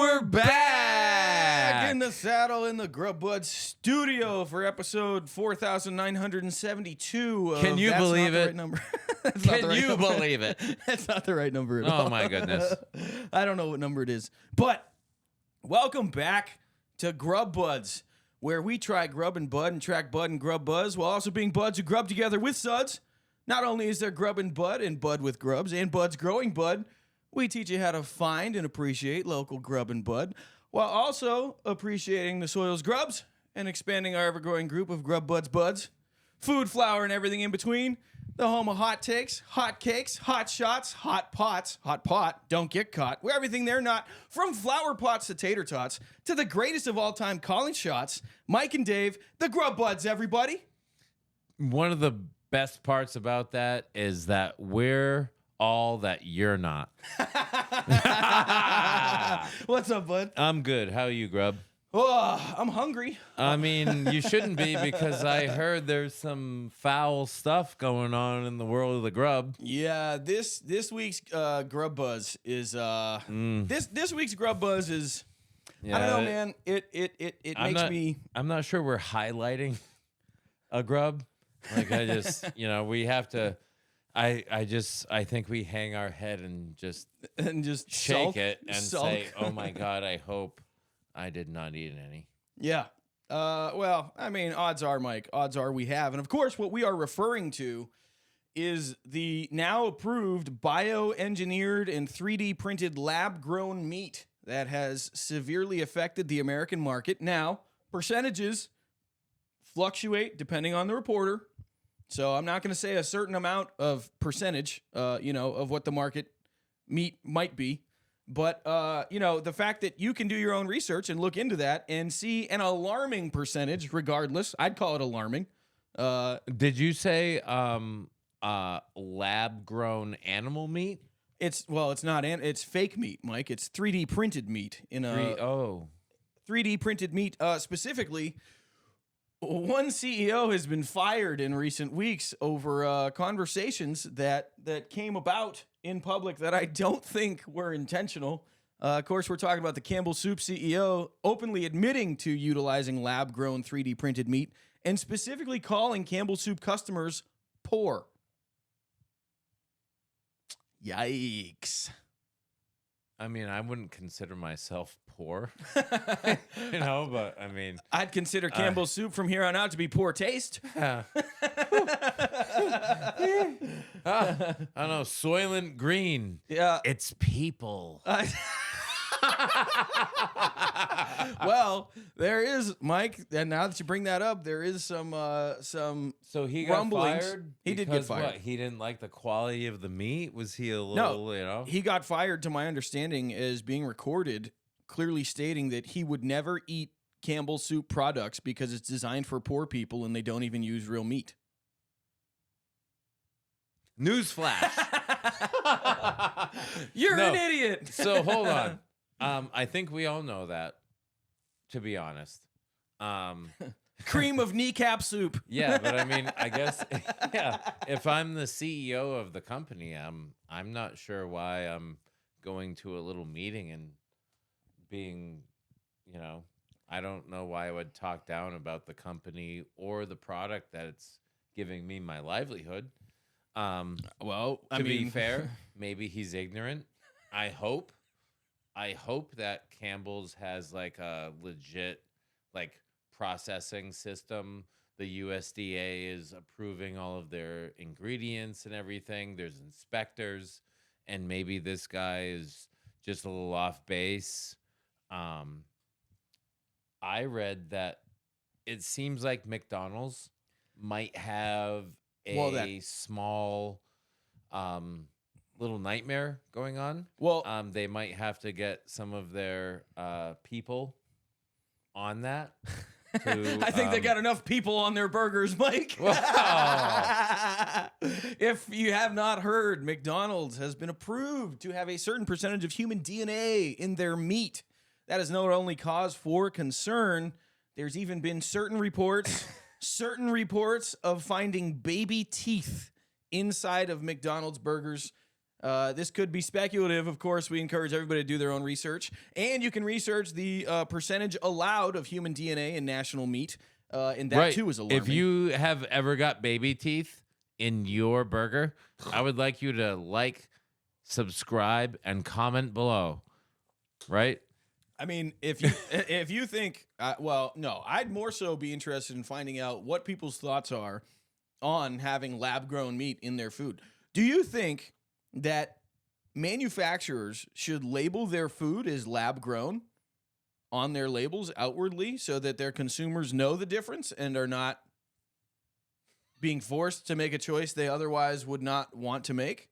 we're back in the saddle in the Grub Budz studio for episode 4,972. Can you believe it? Right number. Can you believe it? That's not the right number at all. Oh, my goodness. I don't know what number it is. But welcome back to Grub Budz, where we try grub and bud and track bud and grub buzz while also being buds who grub together with suds. Not only is there grub and bud with grubs and buds growing bud, we teach you how to find and appreciate local grub and bud while also appreciating the soil's grubs and expanding our ever-growing group of Grub Budz buds, food, flower, and everything in between. The home of hot takes, hot cakes, hot shots, hot pots, hot pot, don't get caught. We're everything they're not. From flower pots to tater tots to the greatest of all time calling shots, Mike and Dave, the Grub Budz, everybody. One of the best parts about that is that we're all that you're not. What's up, bud? I'm good. How are you, Grub? Oh, I'm hungry. I mean, you shouldn't be because I heard there's some foul stuff going on in the world of the grub. Yeah, this week's Grub Buzz is this week's Grub Buzz is I don't know, man. It makes me. I'm not sure we're highlighting a grub. Like I just, we have to. I think we hang our head and just shake sulk, it and say, "Oh my God, I hope I did not eat any." Yeah. Well, I mean, odds are, Mike. Odds are we have, and of course, what we are referring to is the now approved bioengineered and 3D printed lab-grown meat that has severely affected the American market. Now, percentages fluctuate depending on the reporter. So I'm not going to say a certain amount of percentage, of what the market meat might be. But, the fact that you can do your own research and look into that and see an alarming percentage, regardless, I'd call it alarming. Did you say lab-grown animal meat? It's not, it's fake meat, Mike. It's 3D printed meat. 3D printed meat, specifically. One CEO has been fired in recent weeks over conversations that came about in public that I don't think were intentional. Of course, we're talking about the Campbell Soup CEO openly admitting to utilizing lab-grown 3D printed meat and specifically calling Campbell Soup customers poor. Yikes. I mean, I wouldn't consider myself poor, but I mean, I'd consider Campbell Soup from here on out to be poor taste. I don't know, Soylent Green. Yeah, it's people. Well, there is, Mike, and now that you bring that up, there is some So he got rumblings. fired. He did get fired. What, he didn't like the quality of the meat. Was he a little? No, he got fired. To my understanding, as being recorded, clearly stating that he would never eat Campbell Soup products because it's designed for poor people and they don't even use real meat. Newsflash! You're an idiot. So hold on. I think we all know that, to be honest. Cream of kneecap soup. Yeah, but I mean, I guess, if I'm the CEO of the company, I'm not sure why I'm going to a little meeting and being, I don't know why I would talk down about the company or the product that it's giving me my livelihood. Well, to be fair, maybe he's ignorant. I hope that Campbell's has like a legit processing system. The USDA is approving all of their ingredients and everything. There's inspectors, and maybe this guy is just a little off base. I read that it seems like McDonald's might have a small little nightmare going on. Well, they might have to get some of their people on that. I think they got enough people on their burgers, Mike. If you have not heard, McDonald's has been approved to have a certain percentage of human DNA in their meat. That is not only cause for concern, there's even been certain reports of finding baby teeth inside of McDonald's burgers. This could be speculative, of course. We encourage everybody to do their own research. And you can research the percentage allowed of human DNA in national meat. And that, too, is alarming. If you have ever got baby teeth in your burger, I would like you to like, subscribe, and comment below. Right? I mean, if you think, no, I'd more so be interested in finding out what people's thoughts are on having lab-grown meat in their food. Do you think that manufacturers should label their food as lab-grown on their labels outwardly so that their consumers know the difference and are not being forced to make a choice they otherwise would not want to make?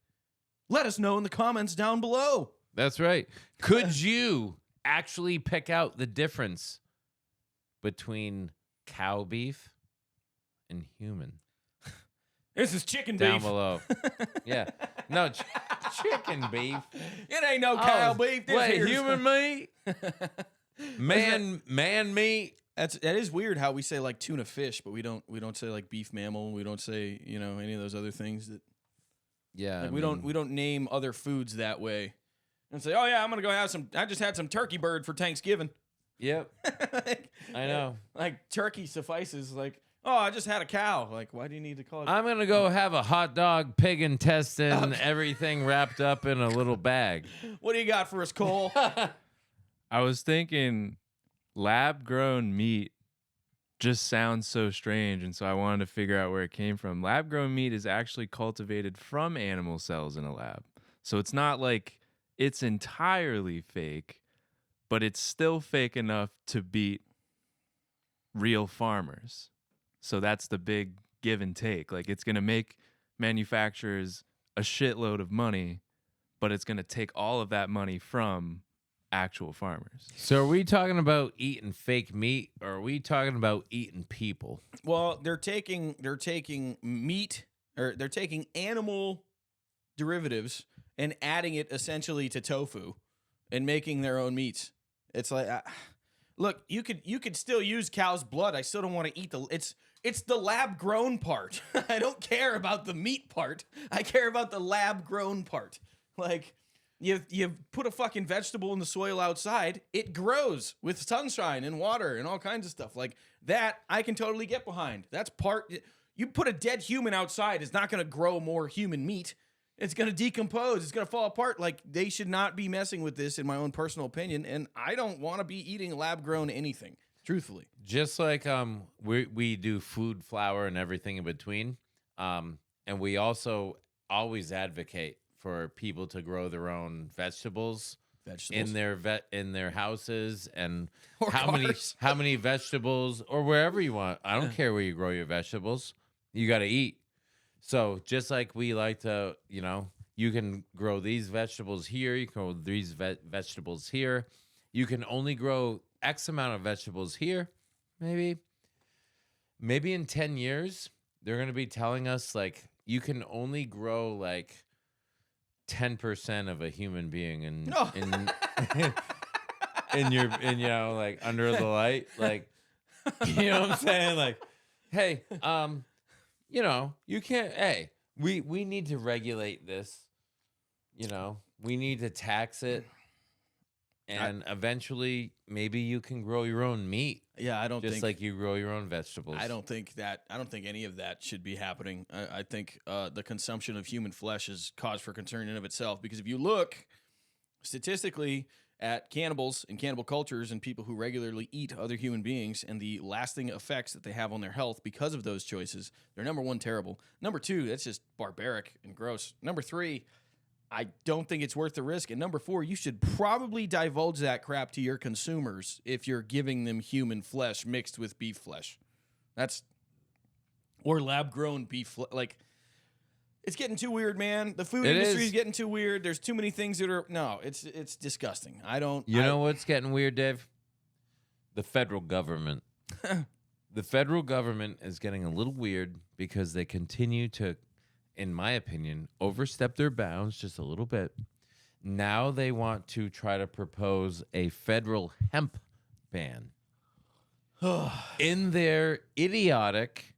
Let us know in the comments down below. That's right. Could you actually pick out the difference between cow beef and human? This is chicken Down beef. below. Yeah. No, chicken beef. It ain't no cow beef. This Wait, here's human meat? Man meat? That is weird how we say like tuna fish, but we don't say like beef mammal. We don't say, any of those other things that. Yeah. Like we don't name other foods that way. And say, oh yeah, I'm gonna go have I just had some turkey bird for Thanksgiving. Yep. I know. Like turkey suffices. Like, oh, I just had a cow. Like, why do you need to call it? I'm gonna go have a hot dog, pig intestine, everything wrapped up in a little bag. What do you got for us, Cole? I was thinking lab-grown meat just sounds so strange, and so I wanted to figure out where it came from. Lab-grown meat is actually cultivated from animal cells in a lab. So it's not like it's entirely fake, but it's still fake enough to beat real farmers. So that's the big give and take. Like, it's going to make manufacturers a shitload of money, but it's going to take all of that money from actual farmers. So are we talking about eating fake meat, or are we talking about eating people? Well, they're taking meat, or they're taking animal derivatives and adding it essentially to tofu and making their own meats. It's like, look, you could still use cow's blood. I still don't want to eat it's the lab grown part. I don't care about the meat part. I care about the lab grown part. Like, you put a fucking vegetable in the soil outside, it grows with sunshine and water and all kinds of stuff. Like that, I can totally get behind. That's part. You put a dead human outside, it's not going to grow more human meat. It's going to decompose. It's going to fall apart. Like, they should not be messing with this, in my own personal opinion. And I don't want to be eating lab-grown anything, truthfully. Just like we do food, flour, and everything in between. And we also always advocate for people to grow their own vegetables in their houses, and or how many vegetables, or wherever you want. I don't care where you grow your vegetables. You got to eat. So just like we like to, you can grow these vegetables here, you can grow these vegetables here. You can only grow X amount of vegetables here. Maybe in 10 years, they're going to be telling us, like, you can only grow, like, 10% of a human being in like, under the light. Like, you know what I'm saying? Like, hey, you can't, hey, we need to regulate this. We need to tax it. And eventually, maybe you can grow your own meat. Yeah, I don't think, just like you grow your own vegetables. I don't think any of that should be happening. I think the consumption of human flesh is cause for concern in of itself. Because if you look statistically at cannibals and cannibal cultures and people who regularly eat other human beings and the lasting effects that they have on their health because of those choices, they're number one, terrible. Number two, that's just barbaric and gross. Number three, I don't think it's worth the risk. And number four, you should probably divulge that crap to your consumers if you're giving them human flesh mixed with beef flesh. Or lab-grown beef like, it's getting too weird, man. The food industry is getting too weird. There's too many things that are... No, it's disgusting. You know what's getting weird, Dave? The federal government. The federal government is getting a little weird because they continue to, in my opinion, overstep their bounds just a little bit. Now they want to try to propose a federal hemp ban. In their idiotic,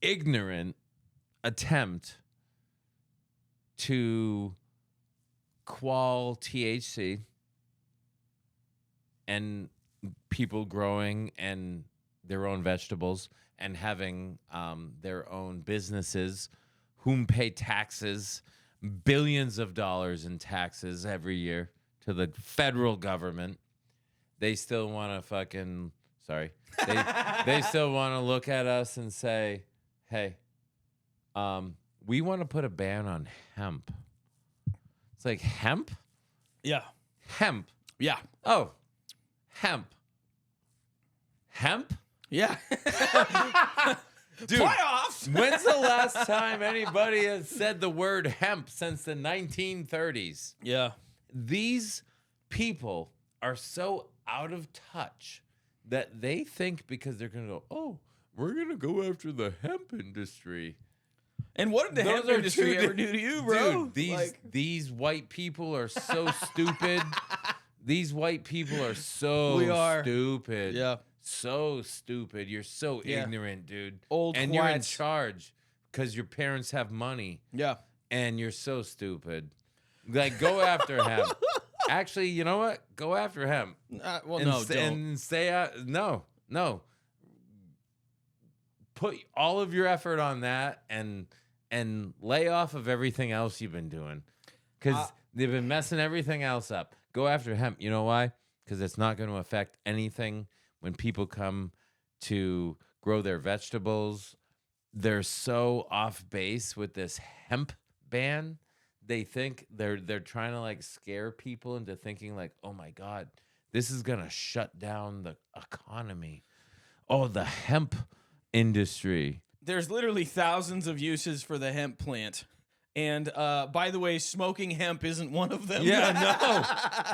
ignorant attempt to qual THC and people growing and their own vegetables and having their own businesses whom pay taxes, billions of dollars in taxes every year to the federal government, they still want to fucking, sorry, they still want to look at us and say, hey, we want to put a ban on hemp. It's like, hemp? Yeah. Hemp. Yeah. Oh, hemp. Hemp? Yeah. Dude, Playoffs. when's the last time anybody has said the word hemp since the 1930s? Yeah. These people are so out of touch that they think because they're going to go, oh, we're going to go after the hemp industry. And what did the hemp industry ever do to you, bro? Dude, these white people are so stupid. These white people are so stupid. Yeah. So stupid. You're so ignorant, dude. And you're in charge because your parents have money. Yeah. And you're so stupid. Like, go after him. Actually, you know what? Go after him. Don't. And stay out. No. Put all of your effort on that and lay off of everything else you've been doing. Because they've been messing everything else up. Go after hemp. You know why? Because it's not going to affect anything. When people come to grow their vegetables, they're so off base with this hemp ban. They think they're trying to like scare people into thinking like, oh my God, this is gonna shut down the economy. Oh, the hemp industry. There's literally thousands of uses for the hemp plant. And by the way, smoking hemp isn't one of them. Yeah,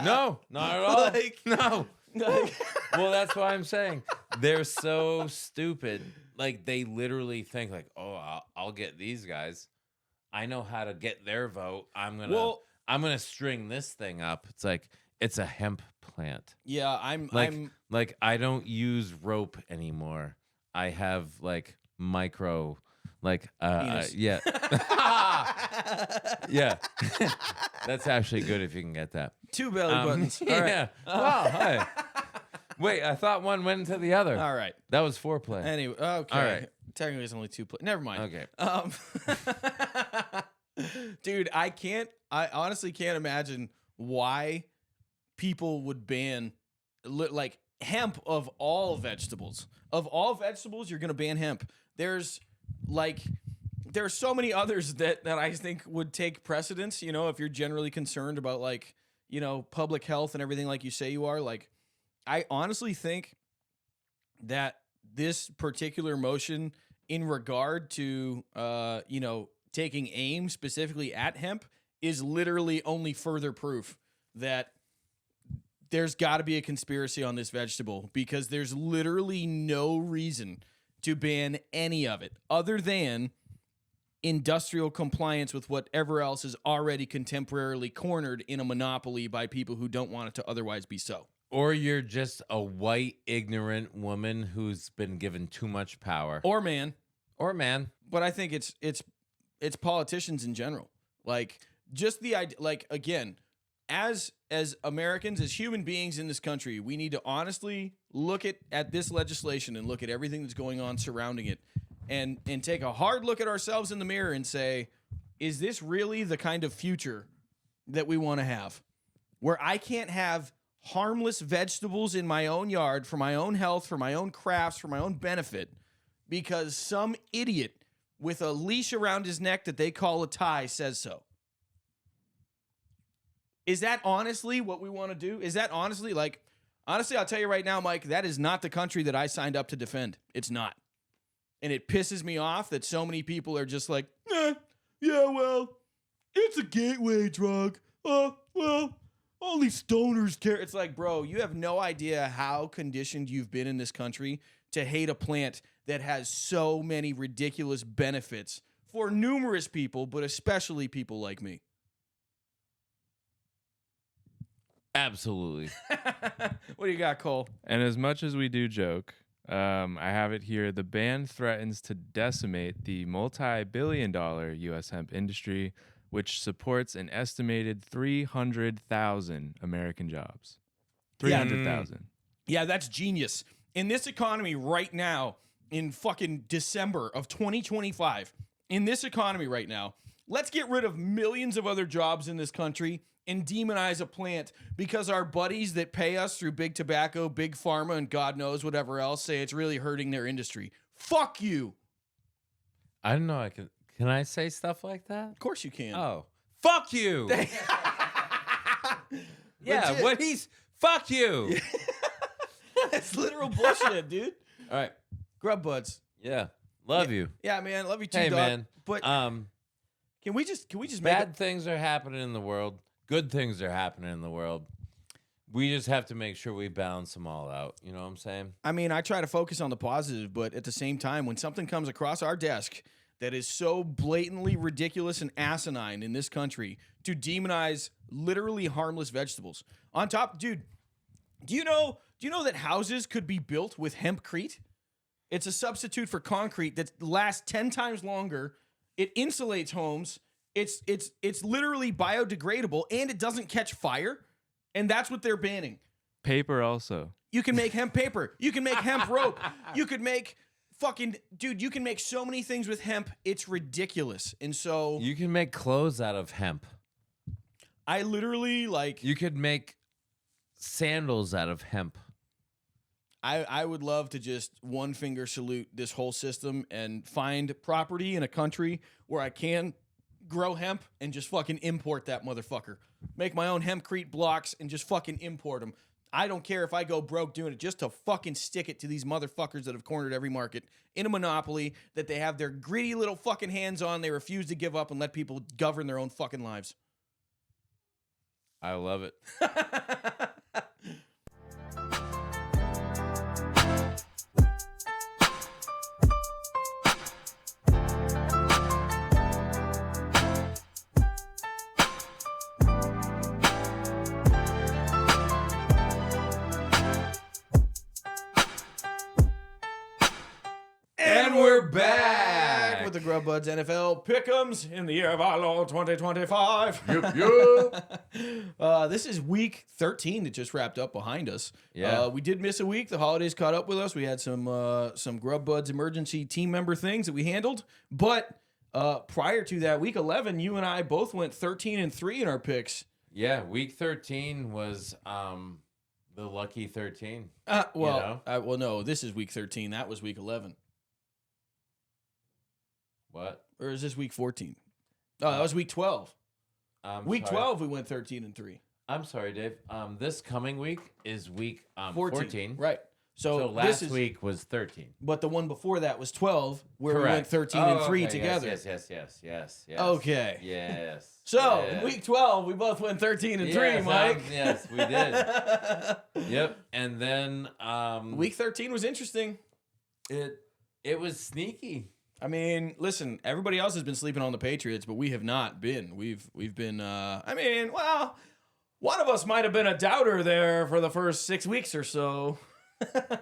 no, not at all. No. Well, that's why I'm saying they're so stupid. Like, they literally think like, oh, I'll get these guys. I know how to get their vote. I'm gonna string this thing up. It's like, it's a hemp plant. Yeah, I'm like I don't use rope anymore. I have like micro, like yeah. Yeah. That's actually good if you can get that. 2 belly buttons. All right. Yeah. Wow. Hi. Wait, I thought one went into the other. All right. That was foreplay. Anyway, okay. All right. Technically, it's only 2 play. Never mind. Okay. Dude, I honestly can't imagine why people would ban like hemp of all vegetables. Of all vegetables, you're gonna ban hemp. There's so many others that I think would take precedence, you know, if you're generally concerned about like, you know, public health and everything like you say you are. Like, I honestly think that this particular motion in regard to, you know, taking aim specifically at hemp is literally only further proof that there's got to be a conspiracy on this vegetable, because there's literally no reason to ban any of it other than industrial compliance with whatever else is already contemporarily cornered in a monopoly by people who don't want it to otherwise be so. Or you're just a white, ignorant woman who's been given too much power. Or man. But I think it's politicians in general. Like, just the idea, like, again, as Americans, as human beings in this country, we need to honestly look at this legislation and look at everything that's going on surrounding it and take a hard look at ourselves in the mirror and say, is this really the kind of future that we want to have? Where I can't have harmless vegetables in my own yard for my own health, for my own crafts, for my own benefit, because some idiot with a leash around his neck that they call a tie says so. Is that honestly what we want to do? Is that honestly, like, honestly, I'll tell you right now, Mike, that is not the country that I signed up to defend. It's not. And it pisses me off that so many people are just like, yeah, well, it's a gateway drug. Well, only stoners care. It's like, bro, you have no idea how conditioned you've been in this country to hate a plant that has so many ridiculous benefits for numerous people, but especially people like me. absolutely. What do you got, Cole? And as much as we do joke, I have it here. The ban threatens to decimate the multi-billion-dollar U.S. hemp industry which supports an estimated 300,000 American jobs. Yeah. 300,000. Yeah, that's genius. In this economy right now, in fucking December of 2025, in this economy right now, let's get rid of millions of other jobs in this country and demonize a plant because our buddies that pay us through big tobacco, big pharma, and God knows whatever else say it's really hurting their industry. Fuck you. I don't know. Can I say stuff like that? Of course you can. Oh, fuck you. Yeah, Legit. what he's fuck you. It's literal bullshit, dude. All right. Grub Budz. Yeah, love you. Yeah, man. Love you too, Hey, dog. man. But can we just make Bad things are happening in the world. Good things are happening in the world. We just have to make sure we balance them all out. You know what I'm saying? I mean, I try to focus on the positive, but at the same time, when something comes across our desk that is so blatantly ridiculous and asinine in this country to demonize literally harmless vegetables. On top, dude, do you know that houses could be built with hempcrete? It's a substitute for concrete that lasts 10 times longer. It insulates homes. It's literally biodegradable and it doesn't catch fire. And that's what they're banning. Paper also. You can make hemp paper. You can make hemp rope. You could make you can make so many things with hemp. It's ridiculous. And so You can make clothes out of hemp. I literally You could make sandals out of hemp. I would love to just one finger salute this whole system and find property in a country where I can grow hemp and just fucking import that motherfucker. Make my own hempcrete blocks and just fucking import them. I don't care if I go broke doing it just to fucking stick it to these motherfuckers that have cornered every market in a monopoly that they have their greedy little fucking hands on. They refuse to give up and let people govern their own fucking lives. I love it. And we're back With the Grub Budz NFL Pickems in the year of our Lord 2025. This is week 13 that just wrapped up behind us. Yeah. We did miss a week. The holidays caught up with us. We had some Grub Budz emergency team member things that we handled. But prior to that, week 11, you and I both went 13-3 in our picks. Yeah, week 13 was the lucky 13. Well, no, this is week 13. That was week 11. What? Or is this week 14? Oh, that was week 12. Week 12, we went 13-3. I'm sorry, Dave. This coming week is week 14. Right. So last week was 13. But the one before that was 12, where Correct. we went 13-3 okay. Together. Yes. Okay. Yes. So yeah. in week 12, we both went 13-3, Mike. Yes, we did. Yep. And then Week 13 was interesting. it was sneaky. I mean, listen, everybody else has been sleeping on the Patriots, but we have not been. We've been one of us might have been a doubter there for the first 6 weeks or so.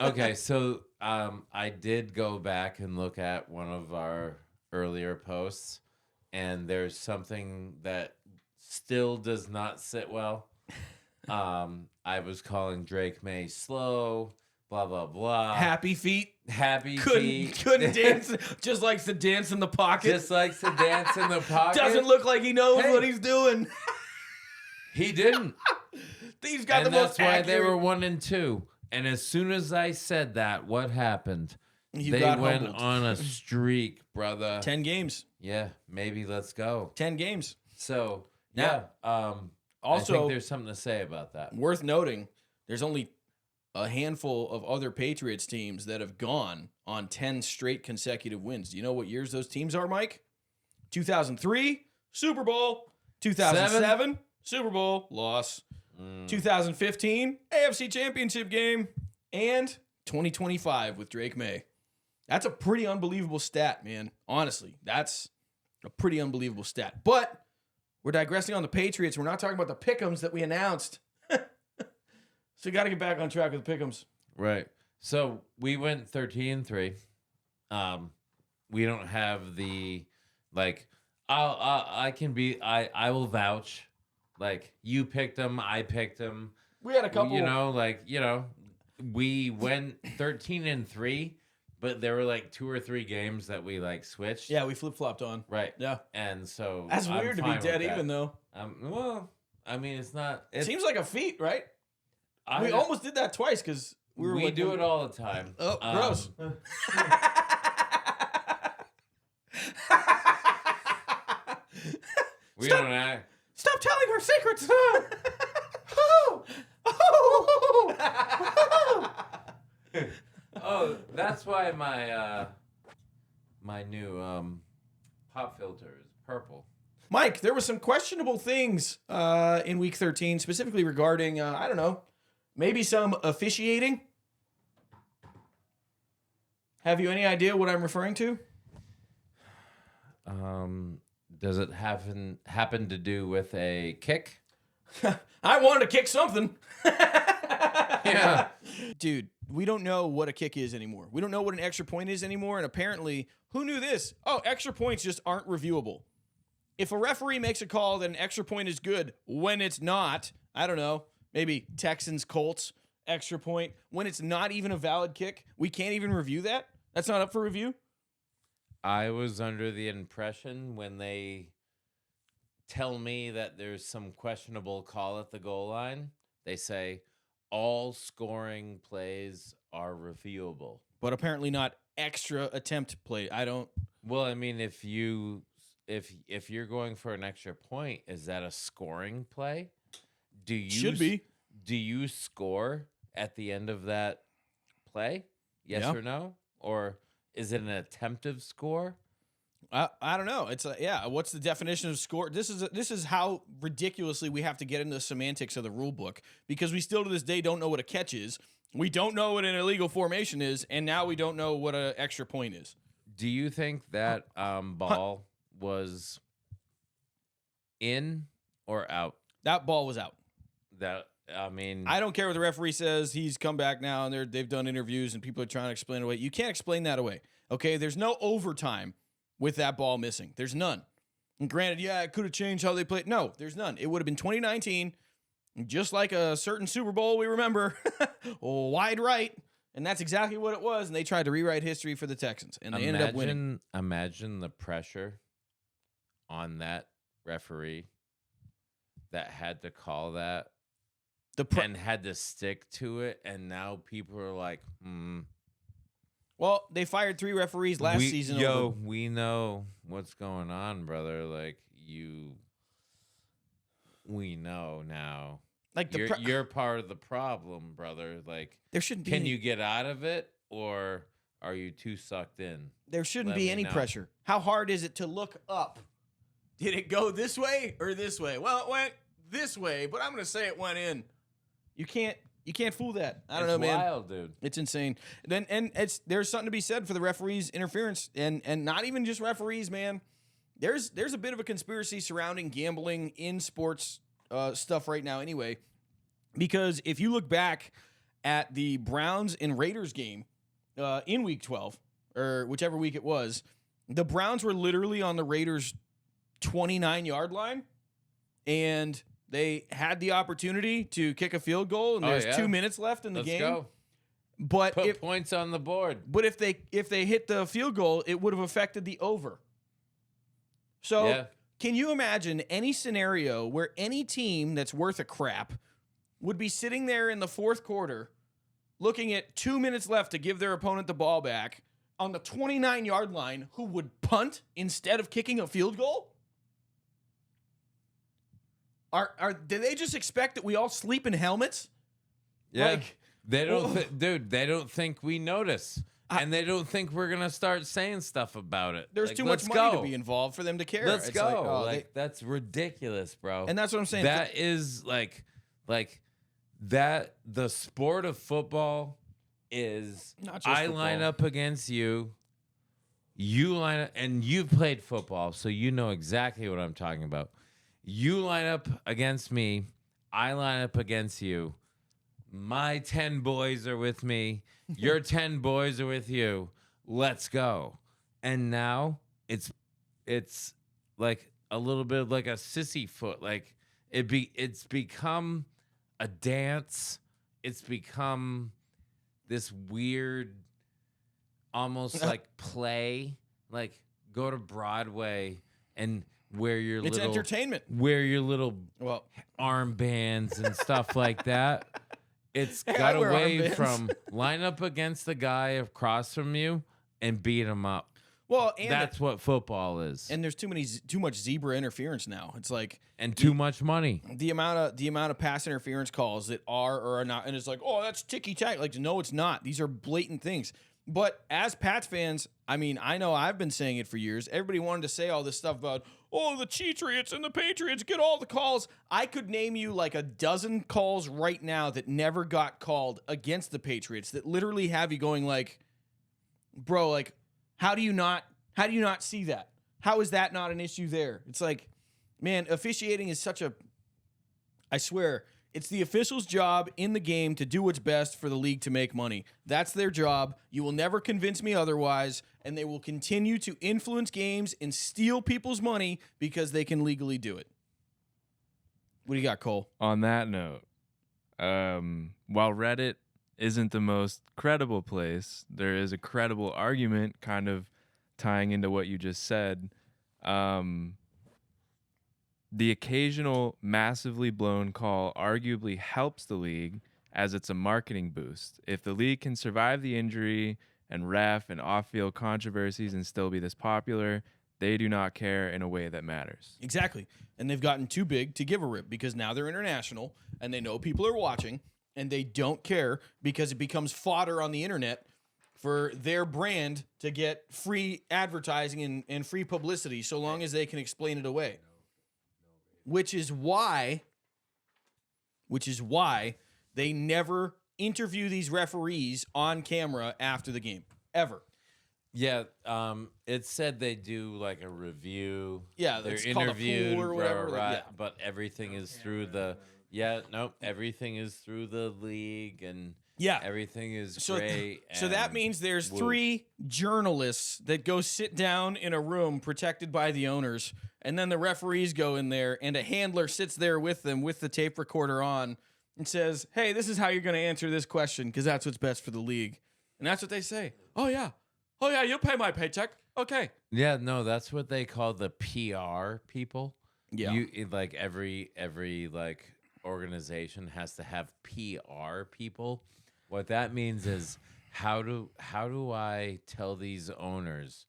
Okay, so I did go back and look at one of our earlier posts, and there's something that still does not sit well. I was calling Drake May slow, blah blah blah. Happy feet. Feet. Couldn't dance. Just likes to dance in the pocket. Just likes to dance in the pocket. Doesn't look like he knows what he's doing. He didn't. He's got And the most that's why they accurate- were 1-2. And as soon as I said that, what happened? You they got went humbled. on a streak, brother. 10 games. Yeah, maybe let's go. 10 games. So Now, I Also, think there's something to say about that. worth noting, there's only a handful of other Patriots teams that have gone on 10 straight consecutive wins. Do you know what years those teams are, Mike? 2003, Super Bowl. 2007, Super Bowl, loss. 2015, AFC Championship game. And 2025 with Drake May. That's a pretty unbelievable stat, man. Honestly, that's a pretty unbelievable stat. But we're digressing on the Patriots. We're not talking about the Pickems that we announced. So you got to get back on track with the Pickems. Right. So we went 13-3. We don't have the I will vouch. Like, you picked him, I picked him. We had a couple. We went 13-3, but there were like 2 or 3 games that we like switched. Yeah, we flip-flopped on. Right. Yeah. And so That's I'm weird to be fine with dead that. even, though. Well, I mean, it's not. It seems like a feat, right? I We almost did that twice because we do it all the time. Oh, gross. We don't act. Stop telling her secrets. Oh, that's why my new pop filter is purple. Mike, there were some questionable things in Week 13, specifically regarding, I don't know, maybe some officiating. Have you any idea what I'm referring to? Does it happen to do with a kick? I wanted to kick something. Yeah. Dude, we don't know what a kick is anymore. We don't know what an extra point is anymore. And apparently, who knew this? Oh, extra points just aren't reviewable. If a referee makes a call that an extra point is good when it's not, I don't know, maybe Texans, Colts, extra point, when it's not even a valid kick, we can't even review that? That's not up for review? I was under the impression when they tell me that there's some questionable call at the goal line, they say all scoring plays are reviewable. But apparently not extra attempt play. I don't. Well, I mean, if you're going for an extra point, is that a scoring play? Should be. Do you score at the end of that play? Yes Yeah. or no? Or is it an attempted score? I don't know. It's what's the definition of score? This is how ridiculously we have to get into the semantics of the rule book, because we still to this day don't know what a catch is. We don't know what an illegal formation is, and now we don't know what an extra point is. Do you think that ball was in or out? That ball was out. I mean, I don't care what the referee says. He's come back now, and they've done interviews, and people are trying to explain it away. You can't explain that away. Okay, there's no overtime with that ball missing. There's none. And granted, yeah, it could have changed how they played. No, there's none. It would have been 2019, just like a certain Super Bowl we remember, wide right, and that's exactly what it was. And they tried to rewrite history for the Texans, and they ended up winning. Imagine the pressure on that referee that had to call that and had to stick to it, and now people are like, Well, they fired 3 referees last season. We know what's going on, brother. Like, we know now. Like you're part of the problem, brother. Like, there shouldn't be. Can you get out of it, or are you too sucked in? There shouldn't be any pressure. How hard is it to look up? Did it go this way or this way? Well, it went this way, but I'm going to say it went in. You can't fool that. I don't know, man. It's wild, dude. It's insane. There's something to be said for the referees' interference, and not even just referees, man. There's a bit of a conspiracy surrounding gambling in sports stuff right now, anyway. Because if you look back at the Browns and Raiders game in Week 12, or whichever week it was, the Browns were literally on the Raiders' 29-yard line, and they had the opportunity to kick a field goal, and there's 2 minutes left in the game. Let's go. But Put points on the board. But if they hit the field goal, it would have affected the over. So Can you imagine any scenario where any team that's worth a crap would be sitting there in the fourth quarter looking at 2 minutes left to give their opponent the ball back on the 29-yard line, who would punt instead of kicking a field goal? Do they just expect that we all sleep in helmets? Yeah. They don't dude, they don't think we notice. And they don't think we're going to start saying stuff about it. There's too much money to be involved for them to care. Let's go. That's ridiculous, bro. And that's what I'm saying. That is like that the sport of football is not just I football. line up against you line up, and you've played football, so you know exactly what I'm talking about. You line up against me, I line up against you. My 10 boys are with me. Your 10 boys are with you. Let's go. And now it's like a little bit like a sissy foot. Like it's become a dance. It's become this weird, almost like play. Like go to Broadway and wear your It's little entertainment. wear your little Well, armbands and stuff like that. It's Hey, I got wear away armbands. from line up against the guy across from you and beat him up. well, and That's what football is. and there's too much zebra interference now. It's like And too much money. the amount of pass interference calls that are or are not, and it's like, oh, that's ticky tack. Like, no, it's not. These are blatant things. But as Pats fans, I mean, I know I've been saying it for years. Everybody wanted to say all this stuff about, oh, the Cheatriots and the Patriots get all the calls. I could name you like a dozen calls right now that never got called against the Patriots that literally have you going like, bro, like, how do you not see that? How is that not an issue there? It's like, man, officiating is such a, I swear, it's the official's job in the game to do what's best for the league to make money. That's their job. You will never convince me otherwise, and they will continue to influence games and steal people's money because they can legally do it. What do you got, Cole? On that note, while Reddit isn't the most credible place, there is a credible argument kind of tying into what you just said. The occasional massively blown call arguably helps the league as it's a marketing boost. If the league can survive the injury and ref and off-field controversies and still be this popular, they do not care in a way that matters. Exactly. And they've gotten too big to give a rip because now they're international and they know people are watching and they don't care because it becomes fodder on the internet for their brand to get free advertising and free publicity so long as they can explain it away. Which is why they never interview these referees on camera after the game, ever. Yeah, it said they do like a review. Yeah, they're it's called a interviewed pool or whatever, like, yeah. but everything is through the everything is through the league and Yeah. everything is So, great. so that and means there's woo. 3 journalists that go sit down in a room protected by the owners, and then the referees go in there, and a handler sits there with them with the tape recorder on and says, hey, this is how you're going to answer this question because that's what's best for the league. And that's what they say. Oh, yeah, you'll pay my paycheck. Okay. Yeah, no, that's what they call the PR people. Yeah. Like every like organization has to have PR people. What that means is how do I tell these owners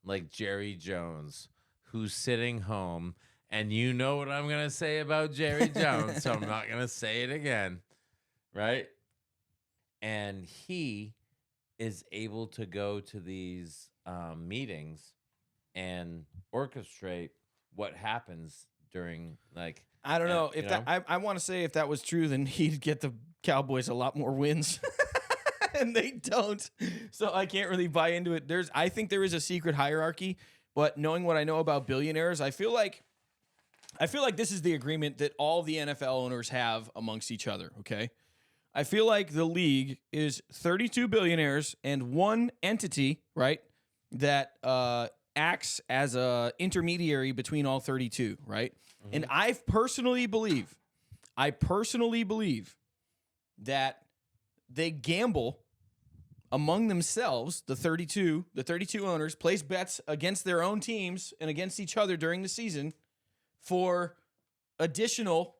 like Jerry Jones who's sitting home, and you know what I'm going to say about Jerry Jones, so I'm not going to say it again, right? And he is able to go to these meetings and orchestrate what happens during, like, I don't know. you If that, I want to say if that was true, then he'd get the Cowboys a lot more wins. And they don't. So I can't really buy into it. I think there is a secret hierarchy, but knowing what I know about billionaires, I feel like this is the agreement that all the NFL owners have amongst each other, okay? I feel like the league is 32 billionaires and one entity, right, that acts as a intermediary between all 32, right? Mm-hmm. And I personally believe that they gamble among themselves, the 32 owners place bets against their own teams and against each other during the season for additional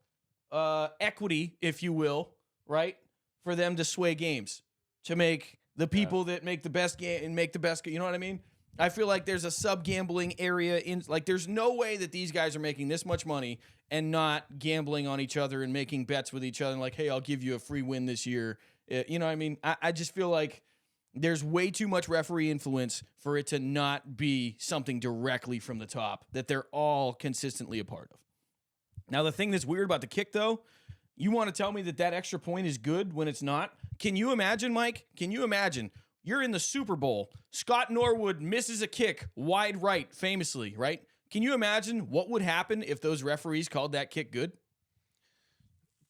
equity, if you will, right? For them to sway games, to make the people that make the best game and make the best, you know what I mean? I feel like there's a sub-gambling area in, like, there's no way that these guys are making this much money and not gambling on each other and making bets with each other and like, hey, I'll give you a free win this year. You know what I mean? I just feel like there's way too much referee influence for it to not be something directly from the top that they're all consistently a part of. Now, the thing that's weird about the kick, though, you want to tell me that extra point is good when it's not? Can you imagine, Mike? Can you imagine? You're in the Super Bowl. Scott Norwood misses a kick wide right, famously, right? Can you imagine what would happen if those referees called that kick good?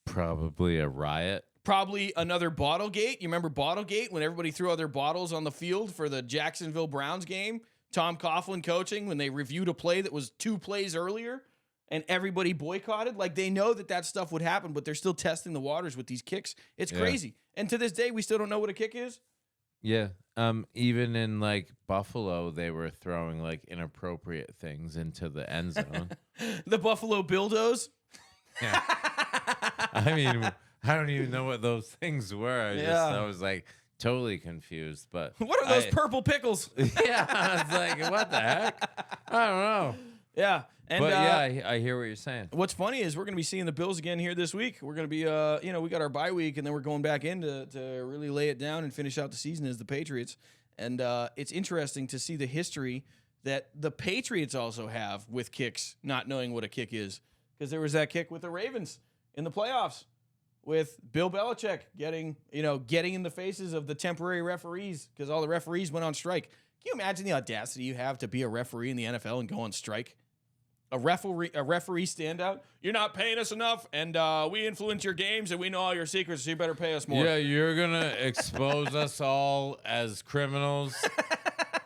Probably a riot. Probably another Bottlegate. You remember Bottlegate when everybody threw all their bottles on the field for the Jacksonville Browns game Tom Coughlin coaching when they reviewed a play that was 2 plays earlier and everybody boycotted. Like, they know that stuff would happen, but they're still testing the waters with these kicks. It's crazy. And to this day, we still don't know what a kick is. Yeah. Even in like Buffalo, they were throwing like inappropriate things into the end zone. The Buffalo Bildos. Yeah. I mean, I don't even know what those things were. I was like totally confused. But what are those purple pickles? Yeah, I was like, what the heck? I don't know. Yeah. And, but yeah, I hear what you're saying. What's funny is we're going to be seeing the Bills again here this week. We're going to be, we got our bye week, and then we're going back in to really lay it down and finish out the season as the Patriots. And it's interesting to see the history that the Patriots also have with kicks, not knowing what a kick is. Because there was that kick with the Ravens in the playoffs with Bill Belichick getting in the faces of the temporary referees because all the referees went on strike. Can you imagine the audacity you have to be a referee in the NFL and go on strike? A referee standout. You're not paying us enough, and we influence your games, and we know all your secrets, so you better pay us more. Yeah, you're gonna expose us all as criminals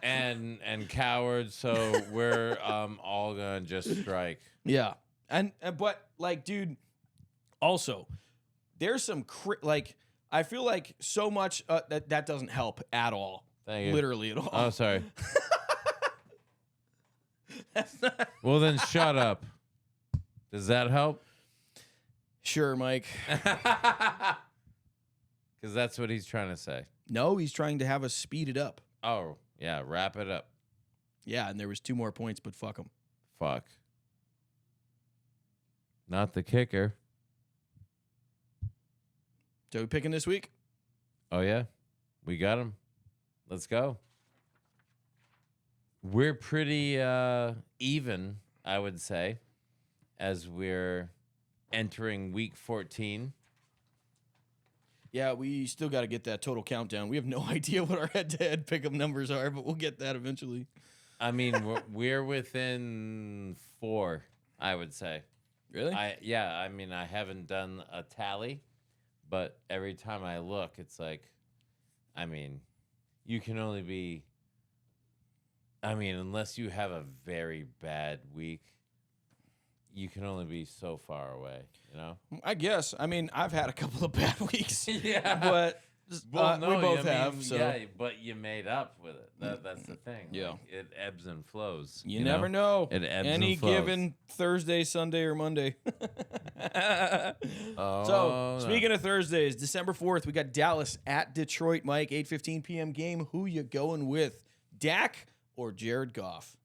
and cowards, so we're all gonna just strike. Yeah, but like, dude, also there's some I feel like so much that doesn't help at all. Thank you. Literally at all. Oh, sorry. Well, then shut up. Does that help? Sure, Mike. Because that's what he's trying to say. No, he's trying to have us speed it up. Oh, yeah, wrap it up. Yeah, and there was 2 more points, but fuck them. Fuck. Not the kicker. So we picking this week? Oh, yeah. We got him. Let's go. We're pretty even, I would say, as we're entering week 14. Yeah, we still got to get that total countdown. We have no idea what our head-to-head pickup numbers are, but we'll get that eventually. I mean, we're within 4, I would say. Really? I mean, I haven't done a tally, but every time I look, it's like, I mean, you can only be... I mean, unless you have a very bad week, you can only be so far away, you know? I guess. I mean, I've had a couple of bad weeks. Yeah. But well, no, we both have. So. Yeah, but you made up with it. That's the thing. Yeah. Like, it ebbs and flows. You never know. It ebbs Any and flows. given Thursday, Sunday, or Monday. Oh, speaking of Thursdays, December 4th, we got Dallas at Detroit, Mike. 8:15 p.m. game. Who you going with? Dak or Jared Goff?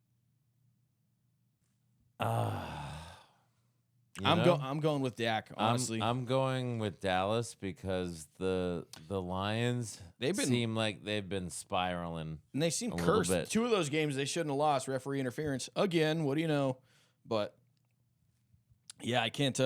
I'm going with Dak, honestly. I'm going with Dallas because the Lions seem like they've been spiraling. And they seem cursed. 2 of those games they shouldn't have lost. Referee interference. Again, what do you know? But yeah, I can't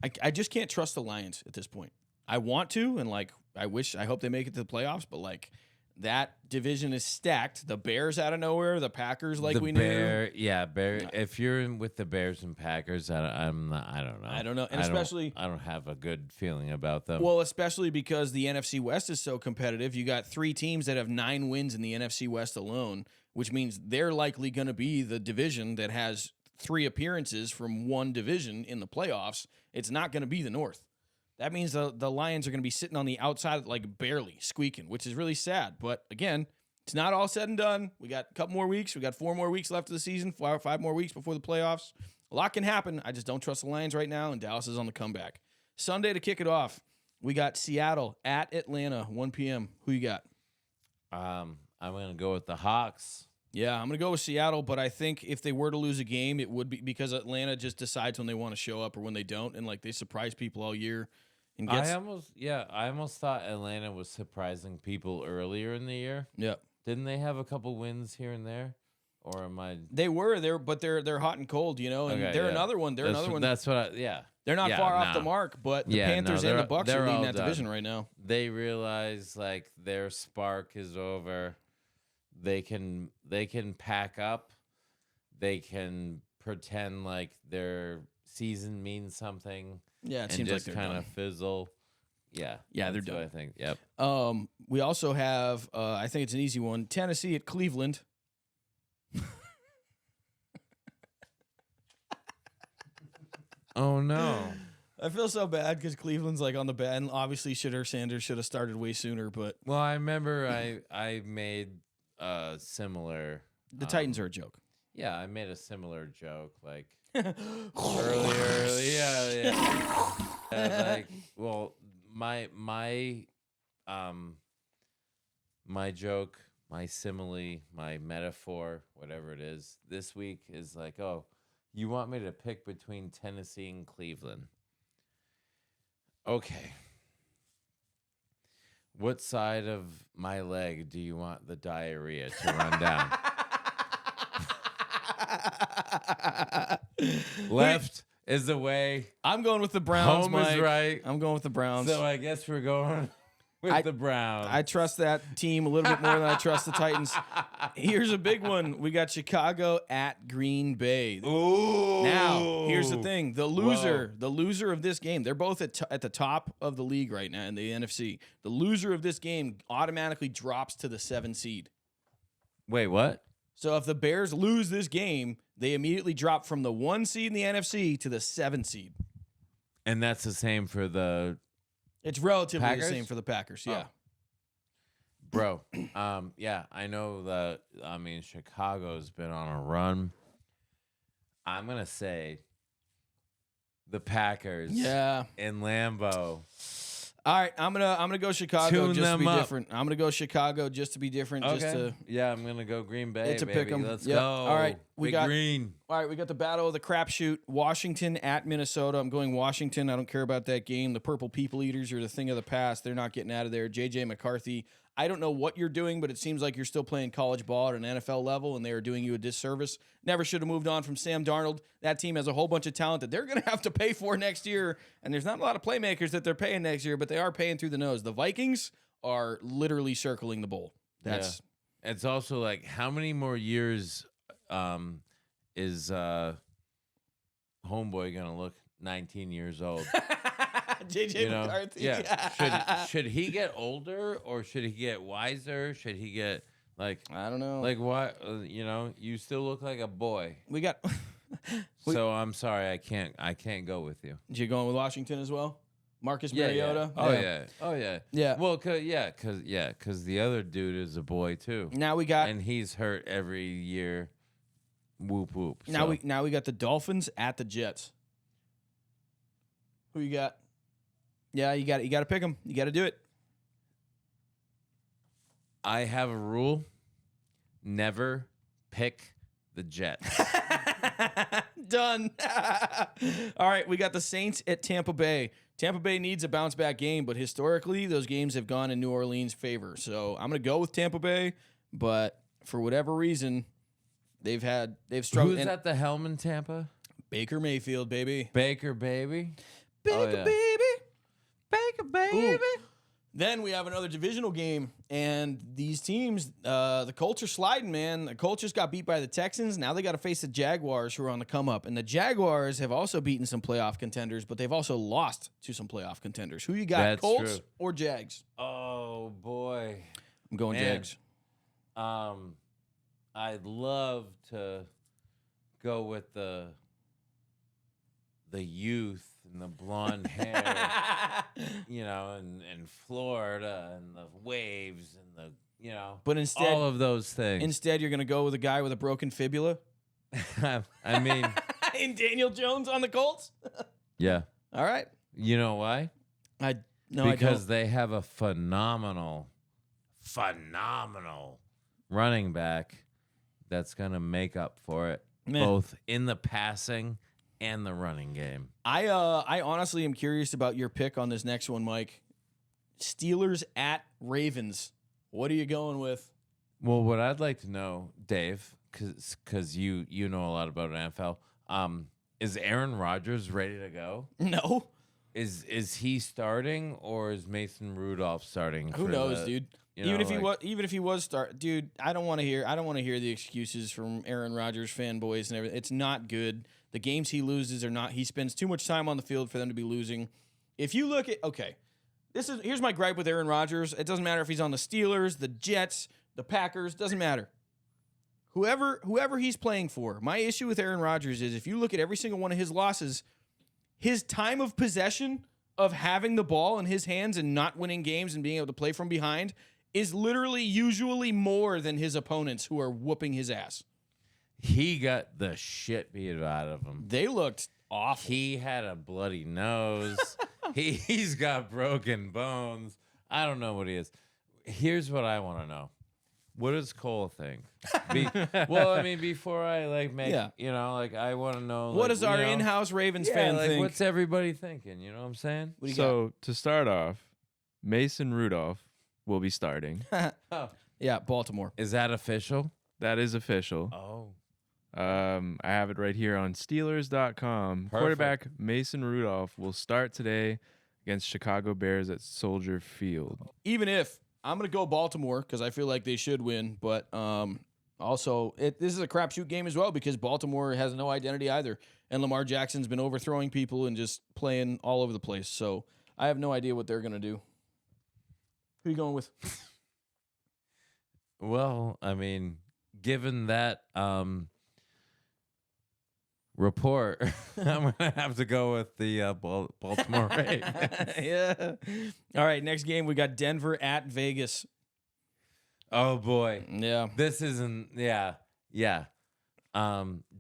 I just can't trust the Lions at this point. I want to, and like I hope they make it to the playoffs, but like that division is stacked. The Bears out of nowhere, the Packers knew. Yeah, if you're in with the Bears and Packers, I don't know. I don't know, and especially I don't have a good feeling about them. Well, especially because the NFC West is so competitive. You got 3 teams that have 9 wins in the NFC West alone, which means they're likely going to be the division that has 3 appearances from one division in the playoffs. It's not going to be the North. That means the Lions are going to be sitting on the outside, like barely squeaking, which is really sad. But again, it's not all said and done. We got a couple more weeks. We got 4 more weeks left of the season, 5 more weeks before the playoffs. A lot can happen. I just don't trust the Lions right now, and Dallas is on the comeback. Sunday to kick it off, we got Seattle at Atlanta, 1 p.m. Who you got? I'm going to go with the Hawks. Yeah, I'm going to go with Seattle, but I think if they were to lose a game, it would be because Atlanta just decides when they want to show up or when they don't, and like they surprise people all year. And I almost thought Atlanta was surprising people earlier in the year. Yeah. Didn't they have a couple wins here and there? Or am I? They were there, but they're hot and cold, you know, and they're another one. They're another one. That's what yeah. They're not far off the mark, but the Panthers and the Bucks are leading that division right now. They realize like their spark is over. They can pack up. They can pretend like their season means something. Yeah, it and seems just like they're kind of fizzle. Yeah. Yeah, they're that's what done. I think. Yep. We also have, I think it's an easy one, Tennessee at Cleveland. Oh no. I feel so bad because Cleveland's like on the bad, and obviously Sanders should have started way sooner, but Well, I remember I made a similar. the Titans are a joke. Yeah, I made a similar joke like earlier. Yeah. Like, well, my joke, my simile, my metaphor, whatever it is, this week is like, oh, you want me to pick between Tennessee and Cleveland? Okay. What side of my leg do you want the diarrhea to run down? Left is the way. I'm going with the Browns, Home Mike. is right. I'm going with the Browns. So I guess we're going with the Browns. I trust that team a little bit more than I trust the Titans. Here's a big one. We got Chicago at Green Bay. Ooh. Now, here's the thing. The loser of this game, they're both at the top of the league right now in the NFC. The loser of this game automatically drops to the 7 seed. Wait, what? So if the Bears lose this game, they immediately drop from the 1 seed in the NFC to the 7 seed. And that's the same for the It's relatively Packers? the same for the Packers, yeah. bro. Yeah, I know that. I mean, Chicago's been on a run. I'm gonna say the Packers. Yeah. In Lambeau. All right, I'm gonna go Chicago Tune just to them be up. different. I'm gonna go Chicago just to be different. Just to Yeah, I'm gonna go Green Bay. It's a baby. pick'em. Let's Yep. go. All right, we Big got- green. all right, we got the battle of the crapshoot. Washington at Minnesota. I'm going Washington. I don't care about that game. The Purple People Eaters are the thing of the past. They're not getting out of there. JJ McCarthy. I don't know what you're doing, but it seems like you're still playing college ball at an NFL level, and they are doing you a disservice. Never should have moved on from Sam Darnold. That team has a whole bunch of talent that they're going to have to pay for next year, and there's not a lot of playmakers that they're paying next year, but they are paying through the nose. The Vikings are literally circling the bowl. That's It's also like, how many more years is Homeboy gonna look 19 years old? JJ You know? McCarthy. Yeah. Should he get older or should he get wiser? Should he get like I don't know. like what? You still look like a boy. We got. So I'm sorry, I can't go with you. You going with Washington as well? Marcus Mariota. Yeah. Oh yeah. Yeah. Well, cause the other dude is a boy too, Now we got. and he's hurt every year. Whoop whoop. Now So, we got the Dolphins at the Jets. Who you got? Yeah, you got to pick them. You got to do it. I have a rule: never pick the Jets. Done. All right, we got the Saints at Tampa Bay. Tampa Bay needs a bounce back game, but historically those games have gone in New Orleans' favor. So I'm going to go with Tampa Bay, but for whatever reason, they've struggled. Who's at the helm in Tampa? Baker Mayfield, baby. Baker, baby. Baker, yeah. baby. Baker, baby. Ooh. Then we have another divisional game, and these teams, the Colts are sliding, man. The Colts just got beat by the Texans. Now they got to face the Jaguars, who are on the come up. And the Jaguars have also beaten some playoff contenders, but they've also lost to some playoff contenders. Who you got, That's Colts true. or Jags? Oh boy. I'm going Man. Jags. I'd love to go with the youth and the blonde hair, and Florida and the waves and But instead, all of those things. you're going to go with a guy with a broken fibula I mean, and Daniel Jones on the Colts? yeah. All right. You know why? I Because don't. they have a phenomenal running back that's going to make up for it, Man. both in the passing and the running game. I honestly am curious about your pick on this next one, Mike. Steelers at Ravens. What are you going with? Well, what I'd like to know, Dave, because you know a lot about NFL, is Aaron Rodgers ready to go? No. Is he starting or is Mason Rudolph starting? Who for knows, the- dude? you Even know, if he was start, dude, I don't want to hear the excuses from Aaron Rodgers fanboys and everything. It's not good. The games he loses are not. He spends too much time on the field for them to be losing. If you look at Here's my gripe with Aaron Rodgers. It doesn't matter if he's on the Steelers, the Jets, the Packers, doesn't matter. Whoever he's playing for, my issue with Aaron Rodgers is if you look at every single one of his losses, his time of possession of having the ball in his hands and not winning games and being able to play from behind is literally usually more than his opponents who are whooping his ass. He got the shit beat out of him. They looked awful. He had a bloody nose. He's got broken bones. I don't know what he is. Here's what I want to know. What does Cole think? Before I make, I want to know. What does our in-house Ravens fan think? What's everybody thinking? You know what I'm saying? What do you So to start off, Mason Rudolph will be starting. Oh, Yeah, Baltimore. is that official? That is official. Oh, I have it right here on Steelers.com. Perfect. Quarterback Mason Rudolph will start today against Chicago Bears at Soldier Field. Even if I'm going to go Baltimore because I feel like they should win, but also this is a crapshoot game as well because Baltimore has no identity either, and Lamar Jackson's been overthrowing people and just playing all over the place. So I have no idea what they're going to do. Who are you going with? well, given that report, I'm gonna have to go with the Baltimore Ravens. Yeah. All right, next game we got Denver at Vegas. Oh boy. Yeah. This isn't, yeah.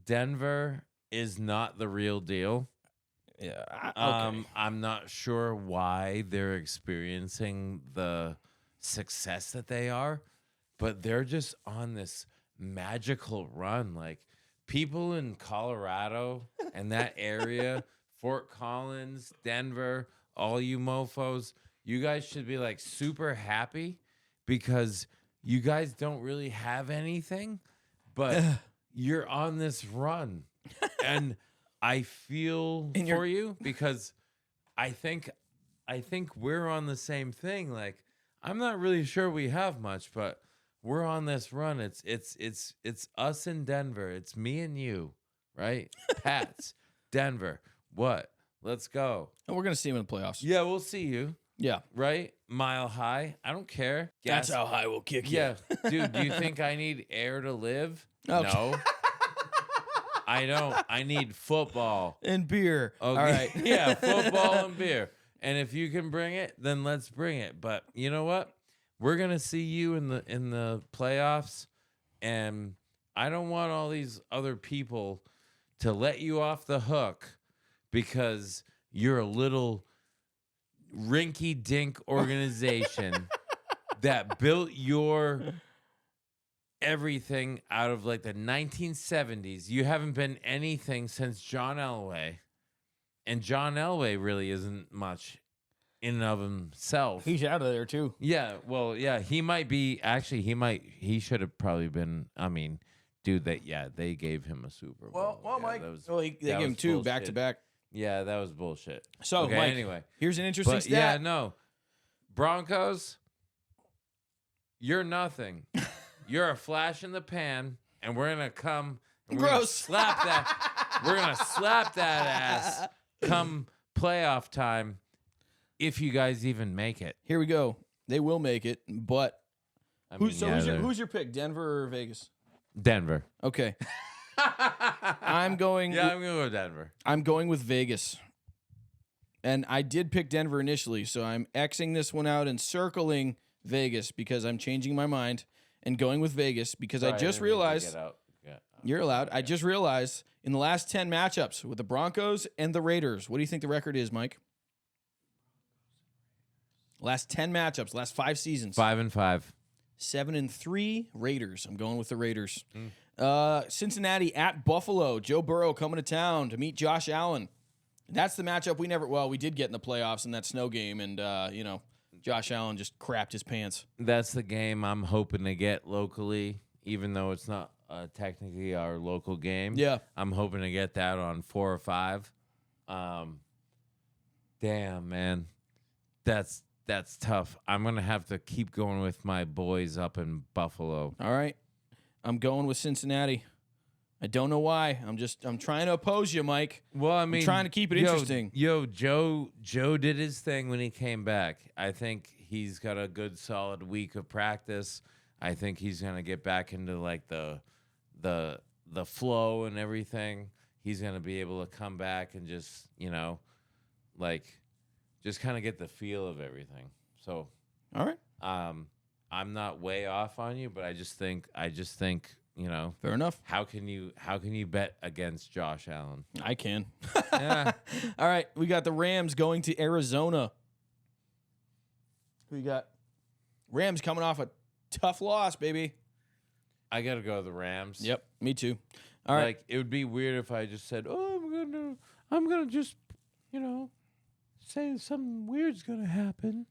Denver is not the real deal. Yeah. Okay. I'm not sure why they're experiencing the success that they are, but they're just on this magical run. Like people in Colorado and that area, Fort Collins, Denver, all you mofos, you guys should be like super happy because you guys don't really have anything, but you're on this run. And I feel for you because I think we're on the same thing. Like I'm not really sure we have much, but we're on this run. It's us in Denver. It's me and you, right? Pats, Denver. What? Let's go. And we're going to see him in the playoffs. Yeah, we'll see you. Yeah. Right? Mile high. I don't care. That's how high we'll kick you. Yeah. Dude, do you think I need air to live? Okay. No. I don't. I need football. And beer. Okay. All right. Yeah, football and beer. And if you can bring it, then let's bring it. But you know what? We're gonna see you in the playoffs, and I don't want all these other people to let you off the hook because you're a little rinky-dink organization that built your everything out of like the 1970s. You haven't been anything since John Elway. And John Elway really isn't much in and of himself. He's out of there too. Yeah, well, yeah, he might be. Actually, he should have probably been. Dude, they gave him a Super Bowl. Well, Yeah, Mike. that was- They gave him was two bullshit. back to back. Yeah, that was bullshit. So, okay, Mike, anyway, here's an interesting but yeah, stat. no, Broncos, you're nothing. You're a flash in the pan, and we're gonna come. And we're gonna Gross. slap that. We're gonna slap that ass come playoff time, if you guys even make it. Here we go. They will make it, but who's they're- who's your pick? Denver or Vegas? Denver. Okay. I'm going. Yeah, I'm gonna go Denver. I'm going with Vegas. And I did pick Denver initially, so I'm Xing this one out and circling Vegas because I'm changing my mind and going with Vegas because I just realized you're allowed. I just realized in the last 10 matchups with the Broncos and the Raiders, what do you think the record is, Mike? Last 10 matchups, last 5 seasons. 5-5. 7-3 Raiders. I'm going with the Raiders. Cincinnati at Buffalo. Joe Burrow coming to town to meet Josh Allen. That's the matchup we did get in the playoffs in that snow game, and Josh Allen just crapped his pants. That's the game I'm hoping to get locally, even though it's not technically our local game. Yeah. I'm hoping to get that on 4 or 5. Damn, man. That's tough. I'm going to have to keep going with my boys up in Buffalo. All right. I'm going with Cincinnati. I don't know why. I'm trying to oppose you, Mike. Well, I mean, trying to keep it interesting. Joe did his thing when he came back. I think he's got a good solid week of practice. I think he's gonna get back into like the flow and everything. He's gonna be able to come back and just just kind of get the feel of everything. So, all right. I'm not way off on you, but I just think fair enough. How can you bet against Josh Allen? I can. Yeah. All right, we got the Rams going to Arizona. Who you got? Rams coming off a tough loss, baby. I got to go with the Rams. Yep, me too. All right. Like, it would be weird if I just said, "Oh, I'm gonna just, say something weird's gonna happen."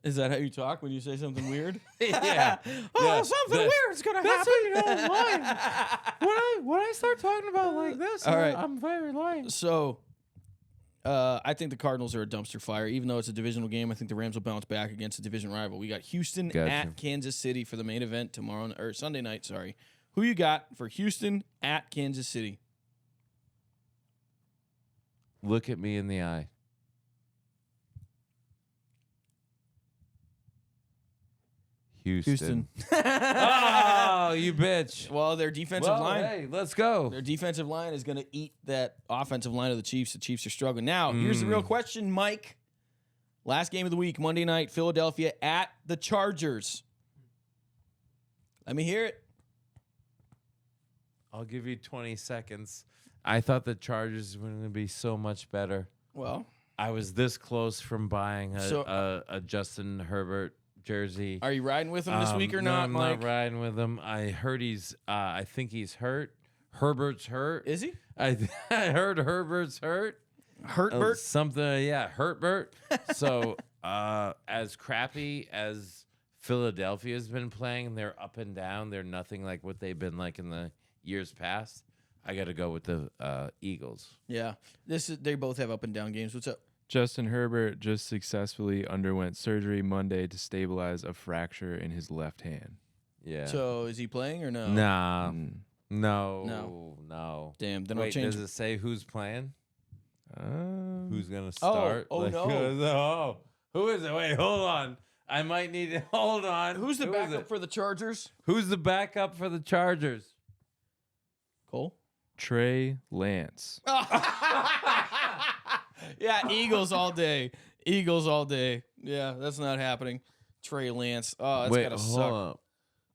Is that how you talk when you say something weird? Yeah. Something weird's gonna happen. When I start talking about like this, all right. I'm very lame. So, I think the Cardinals are a dumpster fire. Even though it's a divisional game, I think the Rams will bounce back against a division rival. We got Houston at Kansas City for the main event Sunday night. Sorry, who you got for Houston at Kansas City? Look at me in the eye. Houston. Oh, you bitch. Well, their defensive line. Hey, let's go. Their defensive line is going to eat that offensive line of the Chiefs. The Chiefs are struggling. Now, here's the real question, Mike. Last game of the week, Monday night, Philadelphia at the Chargers. Let me hear it. I'll give you 20 seconds. I thought the Chargers were going to be so much better. Well, I was this close from buying a Justin Herbert jersey. Are you riding with him this week or no, not, I'm Mike? not riding with him. I heard I think he's hurt. Herbert's hurt. Is he? I heard Herbert's hurt. Hertbert? Something, yeah, Hertbert. So, as crappy as Philadelphia's been playing, they're up and down. They're nothing like what they've been like in the years past. I got to go with the Eagles. Yeah. They both have up and down games. What's up? Justin Herbert just successfully underwent surgery Monday to stabilize a fracture in his left hand. Yeah. So is he playing or no? Nah. Mm. No. Damn. Then Wait, I'll change. does it say who's playing? Who's gonna Oh, start? no. Who is it? Wait, hold on. I might need to hold on. Who's the Who is backup it? for the Chargers? Who's the backup for the Chargers? Cole? Trey Lance. Yeah, Eagles all day. Eagles all day. Yeah, that's not happening. Trey Lance. Oh, that's gotta suck. Hold up.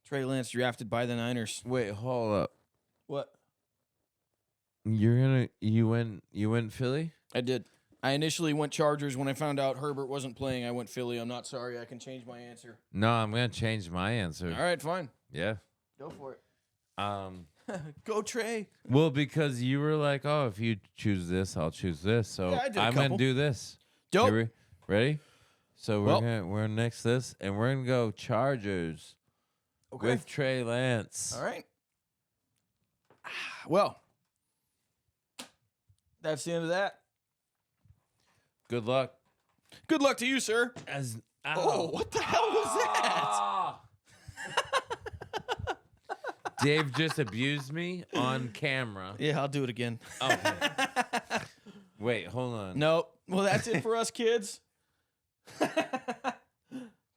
Trey Lance drafted by the Niners. Wait, hold up. What? You went Philly? I did. I initially went Chargers. When I found out Herbert wasn't playing, I went Philly. I'm not sorry. I can change my answer. No, I'm gonna change my answer. All right, fine. Yeah. Go for it. Go Trey. Well, because you were like, oh, if you choose this, I'll choose this. So Yeah, I did a I'm couple. gonna do this. Dope. Ready? So Well- we're gonna next this, and we're gonna go Chargers Okay. with Trey Lance. All right. Well, that's the end of that. Good luck. Good luck to you, sir. Oh, what the hell was that? Ah. Dave just abused me on camera. Yeah, I'll do it again. Okay. Wait, hold on. Nope. Well, that's it for us kids. Do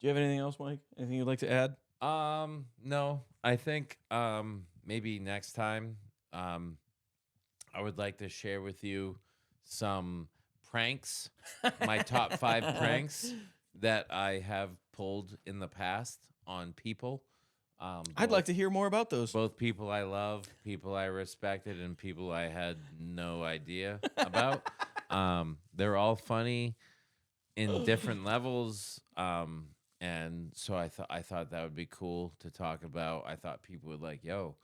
you have anything else, Mike? Anything you'd like to add? No. I think maybe next time I would like to share with you some pranks, my top 5 pranks that I have pulled in the past on people. I'd like to hear more about those. Both people I love, people I respected, and people I had no idea about. They're all funny in different levels. And so I thought that would be cool to talk about. I thought people would like, yo,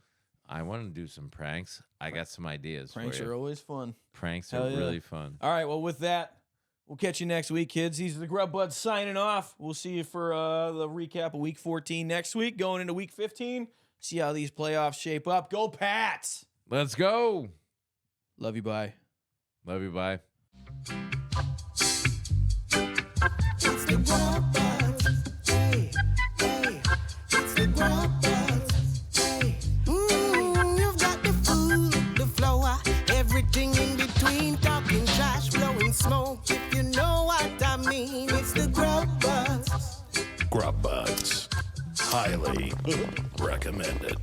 I want to do some pranks. I got some ideas Pranks for you. are always fun. Pranks Hell are yeah. really fun. All right, well, with that, we'll catch you next week, kids. These are the Grub Budz signing off. We'll see you for the recap of Week 14 next week, going into Week 15. See how these playoffs shape up. Go Pats! Let's go. Love you, bye. Love you. Bye. It's the Grub Budz. Hey, hey, it's the Grub Budz. Hey, you've got the Highly recommended.